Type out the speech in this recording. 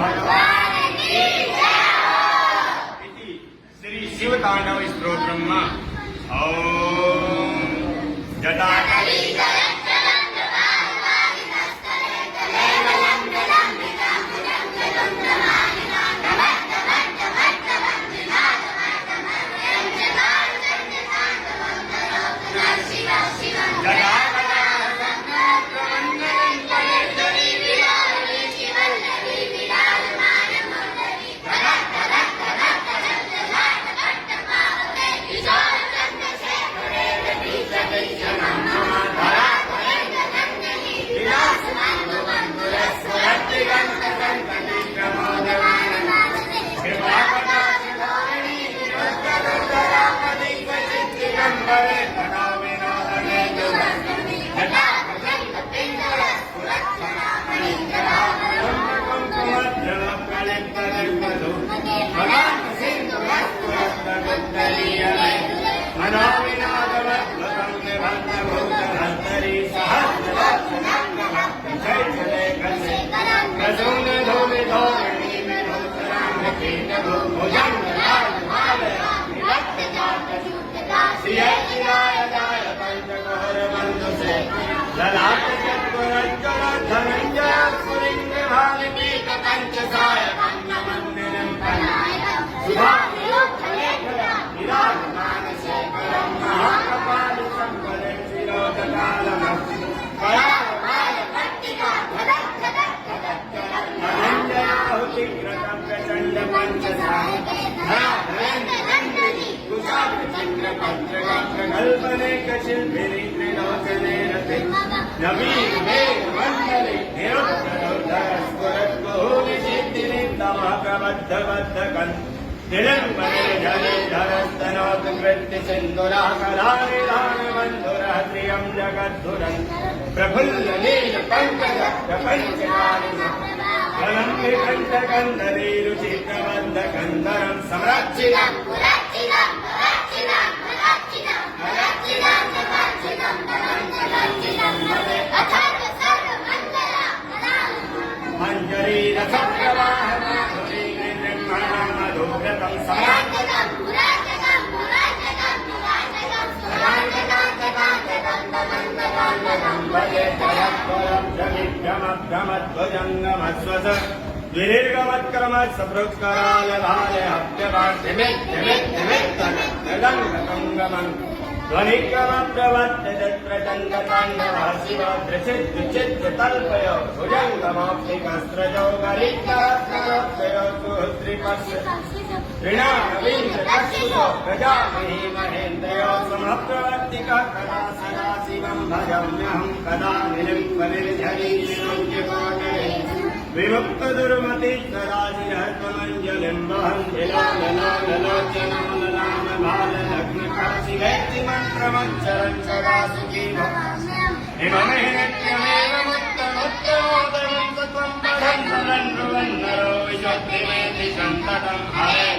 भगवान की जय। इति श्री शिव तांडव स्तोत्रम ओम जटाकली प्रफुल्ल नील पंकज कंदरम सम्राज्जिनम मंजरी ध्वजंगमत्क्रमत् सप्रोत्कराल भाले हप्यवाद्यमित्यमित्यमित्तनगंगमं ध्वनिक्रमप्रवत्तजत्रदण्डताण्डवाशिवदृचिद्विचित्रतल्पयो भुजङ्गमौक्तिकस्त्रजो गरित्ररत्नरोक्तयो सुहृद्रिपस्य ऋणारविन्दकक्षुतो प्रजामहि महेन्द्रयो समप्रवर्तिका कदा सदा शिवं भजाम्यहं कदा निलिम्पनिर्झरीशिरोग्यकोटरे विमुक्त दुर्मति सदाजिहर्तमञ्जलिं वहन्ति लाललाललोचनो ललामबाललग्नकाशिवेत्ति मन्त्रमच्चरन् सदा सुखी इममेव नित्यमेव मुक्तमुत्तमोदरं सत्वं पठन् सदन्वन्नरो विशुद्धिमेति सन्ततं हरे